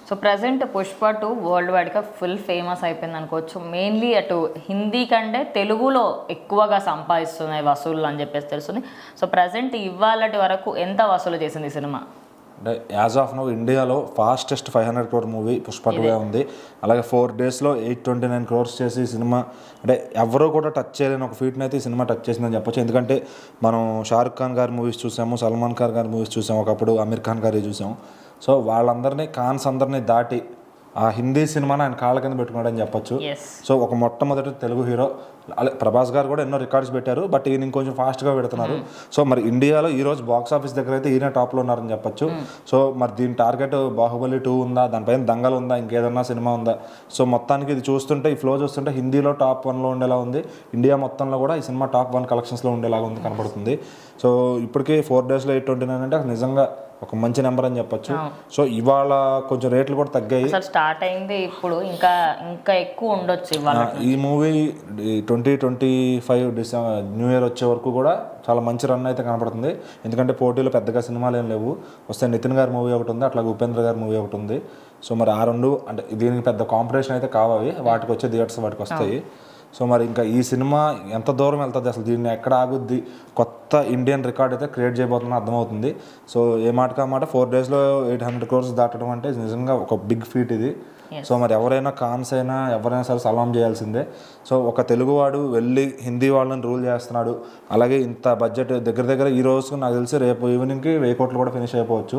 So present Pushpa 2 world వైడ్గా full famous అయిపోయింది అనుకోవచ్చు. మెయిన్లీ అటు హిందీ కంటే తెలుగులో ఎక్కువగా సంపాదిస్తున్నాయి వసూళ్ళు అని చెప్పేసి తెలుస్తుంది. సో ప్రజెంట్ ఇవాళటి వరకు ఎంత వసూలు చేసింది ఈ సినిమా? అంటే యాజ్ ఆఫ్ నౌ ఇండియాలో ఫాస్టెస్ట్ 500 crore మూవీ పుష్ప 2 ఉంది. అలాగే 4 daysలో 829 crores చేసి ఈ సినిమా అంటే ఎవరో కూడా టచ్ చేయలేని ఒక ఫీట్ని అయితే ఈ సినిమా టచ్ చేసిందని చెప్పొచ్చు. ఎందుకంటే మనం షారుఖ్ ఖాన్ గారి మూవీస్ చూసాము, సల్మాన్ ఖాన్ గారి మూవీస్ చూసాము, ఒకప్పుడు అమీర్ ఖాన్ గారి చూసాము. సో వాళ్ళందరినీ ఖాన్స్ అందరినీ దాటి ఆ హిందీ సినిమాని ఆయన కాళ్ళ కింద పెట్టుకున్నాడని చెప్పొచ్చు. సో ఒక మొట్టమొదటి తెలుగు హీరో. ప్రభాస్ గారు కూడా ఎన్నో రికార్డ్స్ పెట్టారు, బట్ ఈయన ఇంకొంచెం ఫాస్ట్గా పెడుతున్నారు. సో మరి ఇండియాలో ఈరోజు బాక్స్ ఆఫీస్ దగ్గర అయితే ఈయన టాప్లో ఉన్నారని చెప్పొచ్చు. సో మరి దీని టార్గెట్ బాహుబలి 2 ఉందా, దానిపైన దంగల్ ఉందా, ఇంకేదన్నా సినిమా ఉందా? సో మొత్తానికి ఇది చూస్తుంటే, ఈ ఫ్లో చూస్తుంటే హిందీలో టాప్ 1లో ఉండేలా ఉంది, ఇండియా మొత్తంలో కూడా ఈ సినిమా టాప్ 1 కలెక్షన్స్లో ఉండేలాగా ఉంది కనబడుతుంది. సో ఇప్పటికీ 4 daysలో 829 అంటే నిజంగా ఒక మంచి నెంబర్ అని చెప్పొచ్చు. సో ఇవాళ కొంచెం రేట్లు కూడా తగ్గాయి. స్టార్ట్ అయింది ఇప్పుడు, ఇంకా ఇంకా ఎక్కువ ఉండొచ్చు ఇవాళ. ఈ మూవీ 2025 డిసెంబర్ న్యూ ఇయర్ వచ్చే వరకు కూడా చాలా మంచి రన్ అయితే కనపడుతుంది. ఎందుకంటే పోటీలో పెద్దగా సినిమాలు ఏం లేవు. వస్తే నితిన్ గారి మూవీ ఒకటి ఉంది, అట్లాగే ఉపేంద్ర గారి మూవీ ఒకటి ఉంది. సో మరి ఆ రెండు అంటే దీనికి పెద్ద కాంపిటీషన్ అయితే కావాలి, వాటికి వచ్చే థియేటర్స్ వాటికి వస్తాయి. సో మరి ఇంకా ఈ సినిమా ఎంత దూరం వెళ్తుంది, అసలు దీన్ని ఎక్కడ ఆగుద్ది, కొత్త ఇండియన్ రికార్డ్ అయితే క్రియేట్ చేయబోతున్నా అర్థమవుతుంది. సో ఏ మాటకా మాట 4 daysలో 800 crores దాటడం అంటే నిజంగా ఒక బిగ్ ఫీట్ ఇది. సో మరి ఎవరైనా ఖాన్స్ అయినా ఎవరైనా సరే సలాం చేయాల్సిందే. సో ఒక తెలుగువాడు వెళ్ళి హిందీ వాళ్ళని రూల్ చేస్తున్నాడు. అలాగే ఇంత బడ్జెట్ దగ్గర దగ్గర ఈ రోజు నాకు తెలిసి రేపు ఈవినింగ్కి 1000 crores కూడా ఫినిష్ అయిపోవచ్చు.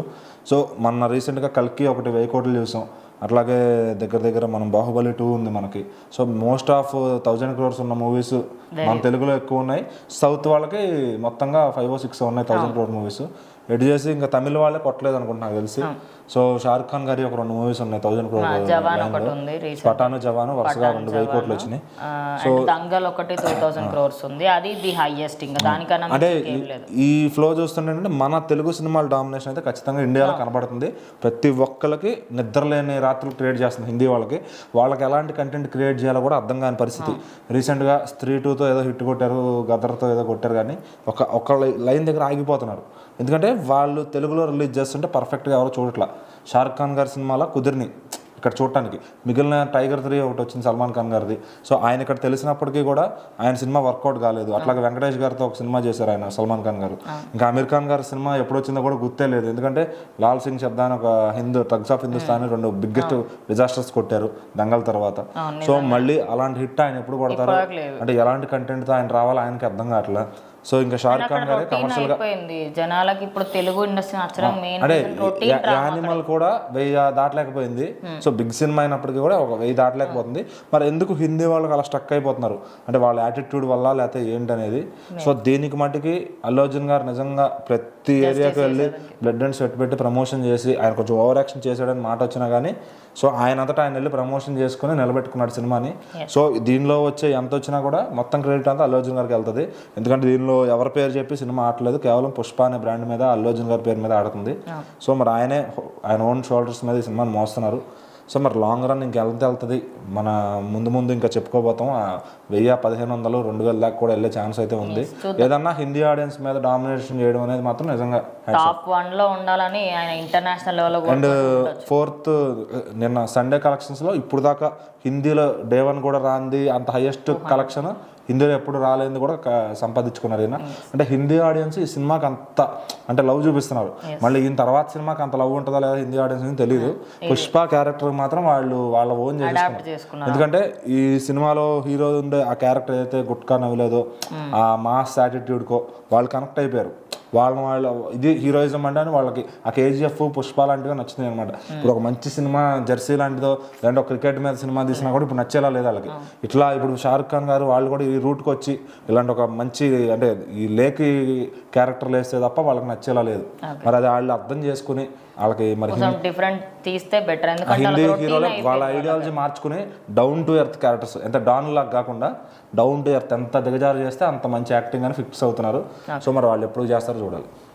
సో మొన్న రీసెంట్గా కల్కి ఒకటి 1000 crores చూసాం. అట్లాగే దగ్గర దగ్గర మనం బాహుబలి 2 ఉంది మనకి. సో మోస్ట్ ఆఫ్ 1000 crores ఉన్న మూవీస్ మన తెలుగులో ఎక్కువ ఉన్నాయి. సౌత్ వాళ్ళకి మొత్తంగా 5 or 6 ఉన్నాయి 1000 crore మూవీస్. ఎటు చేసి ఇంకా తమిళ వాళ్ళే కొట్టలేదు అనుకుంటున్నా నాకు తెలిసి. సో షారుఖ్ ఖాన్ గారి ఒక 2 మూవీస్ ఉన్నాయి 1000 crore. పఠాను, జవాను వరుసగా 2000 crores వచ్చినాయి. సో దంగల్ ఒకటి 2000 crores ఉంది, అది ది హైయెస్ట్. ఇంకా దానికన్నా అంటే ఈ ఫ్లో చూస్తుంటే మన తెలుగు సినిమాల డామినేషన్ అయితే ఖచ్చితంగా ఇండియాలో కనబడుతుంది. ప్రతి ఒక్కరికి నిద్రలేని రాత్రులు క్రియేట్ చేస్తుంది హిందీ వాళ్ళకి. వాళ్ళకి ఎలాంటి కంటెంట్ క్రియేట్ చేయాలో కూడా అర్థం కాని పరిస్థితి. రీసెంట్గా స్త్రీ 2తో ఏదో హిట్ కొట్టారు, గదర్తో ఏదో కొట్టారు, కానీ ఒక లైన్ దగ్గర ఆగిపోతున్నారు. ఎందుకంటే వాళ్ళు తెలుగులో రిలీజ్ చేస్తుంటే పర్ఫెక్ట్గా ఎవరో చూడట్లా. షారుఖ్ ఖాన్ గారి సినిమాలో కుదిరిని ఇక్కడ చూడటానికి, మిగిలిన టైగర్ 3 ఒకటి వచ్చింది సల్మాన్ ఖాన్ గారిది. సో ఆయన ఇక్కడ తెలిసినప్పటికీ కూడా ఆయన సినిమా వర్కౌట్ కాలేదు. అట్లాగే వెంకటేష్ గారితో ఒక సినిమా చేశారు ఆయన సల్మాన్ ఖాన్ గారు. ఇంకా అమీర్ ఖాన్ గారి సినిమా ఎప్పుడు వచ్చిందో కూడా గుర్తే లేదు. ఎందుకంటే లాల్ సింగ్ శబ్దా అని ఒక thugs of Hindustan 2 biggest disasters కొట్టారు దంగల్ తర్వాత. సో మళ్ళీ అలాంటి హిట్ ఆయన ఎప్పుడు కొడతారు అంటే ఎలాంటి కంటెంట్తో ఆయన రావాలో ఆయనకి అర్థం కావట్లా. సో ఇంకా షారుఖ్ ఖాన్ గారే కమర్షియల్ గా జనాలకి ఇప్పుడు తెలుగు ఇండస్ట్రీ నచ్చడం మెయిన్. అంటే యానిమల్ కూడా 1000 దాటలేకపోయింది. సో బిగ్ సినిమా అయినప్పటికీ కూడా ఒక 1000 దాటలేకపోతుంది. మరి ఎందుకు హిందీ వాళ్ళకి అలా స్టక్ అయిపోతున్నారు అంటే వాళ్ళ యాటిట్యూడ్ వల్ల లేకపోతే ఏంటనేది. సో దీనికి మటుకి అల్లు అర్జున్ గారు నిజంగా ప్రతి ఏరియాకి వెళ్ళి బ్లడ్ అండ్ స్వెట్ పెట్టి ప్రమోషన్ చేసి, ఆయన కొంచెం ఓవర్ యాక్షన్ చేసాడని మాట వచ్చినా కానీ సో ఆయన అంతటా ఆయన వెళ్ళి ప్రమోషన్ చేసుకుని నిలబెట్టుకున్నాడు సినిమాని. సో దీనిలో వచ్చే ఎంత వచ్చినా కూడా మొత్తం క్రెడిట్ అంతా అల్లు అర్జున్ గారికి వెళ్తుంది. ఎందుకంటే దీనిలో ఎవరి పేరు చెప్పి సినిమా ఆడలేదు, కేవలం పుష్ప అనే బ్రాండ్ మీద అల్లు అర్జున్ గారి పేరు మీద ఆడుతుంది. సో మరి ఆయన ఓన్ షోల్డర్స్ మీద ఈ సినిమాని మోస్తున్నారు. సో మరి లాంగ్ రన్ ఇంకెంత వెళ్తుంది మన ముందు ఇంకా చెప్పుకోబోతాం. 1000, 1500, 2000 దాకా కూడా వెళ్ళే ఛాన్స్ అయితే ఉంది. ఏదన్నా హిందీ ఆడియన్స్ మీద డామినేషన్ చేయడం అనేది మాత్రం నిజంగా టాప్ 1లో ఉండాలని ఆయన ఇంటర్నేషనల్ లెవెల్లో. అండ్ 4th నిన్న సండే కలెక్షన్స్లో ఇప్పుడు దాకా హిందీలో డే 1 కూడా రాంది అంత హైయెస్ట్ కలెక్షన్ హిందీలో ఎప్పుడు రాలేదు కూడా సంపాదించుకున్నారు ఈయన. అంటే హిందీ ఆడియన్స్ ఈ సినిమాకి అంత అంటే లవ్ చూపిస్తున్నారు. మళ్ళీ ఈయన తర్వాత సినిమాకి అంత లవ్ ఉంటుందా లేదా హిందీ ఆడియన్స్ అని తెలియదు. పుష్ప క్యారెక్టర్ మాత్రం వాళ్ళ ఓన్ చేసుకున్నారు. ఎందుకంటే ఈ సినిమాలో హీరో ఉండే ఆ క్యారెక్టర్ ఏదైతే గుట్కా నవ్వలేదో ఆ మాస్ యాటిట్యూడ్కో వాళ్ళు కనెక్ట్ అయిపోయారు. వాళ్ళు ఇది హీరోయిజం అంటే అని వాళ్ళకి ఆ కేజీఎఫ్, పుష్ప లాంటివి నచ్చుతుంది అనమాట. ఇప్పుడు ఒక మంచి సినిమా జెర్సీ లాంటిదో లేదంటే ఒక క్రికెట్ మీద సినిమా తీసినా కూడా ఇప్పుడు నచ్చేలా లేదు వాళ్ళకి. ఇట్లా ఇప్పుడు షారుఖ్ ఖాన్ గారు వాళ్ళు కూడా ఈ రూట్కి వచ్చి ఇలాంటి ఒక మంచి అంటే ఈ లేకి క్యారెక్టర్లు వేస్తే తప్ప వాళ్ళకి నచ్చేలా లేదు. మరి అది వాళ్ళు అర్థం చేసుకుని వాళ్ళకి మరి డిఫరెంట్ తీస్తే బెటర్. హిందీ హీరోలో వాళ్ళ ఐడియాలజీ మార్చుకుని డౌన్ టు ఎర్త్ క్యారెక్టర్స్, ఎంత డాన్ లాగా కాకుండా డౌన్ టు ఎర్త్ ఎంత దిగజారు చేస్తే అంత మంచి యాక్టింగ్ అని ఫిక్స్ అవుతున్నారు. సో మరి వాళ్ళు ఎప్పుడు చేస్తారో చూడాలి.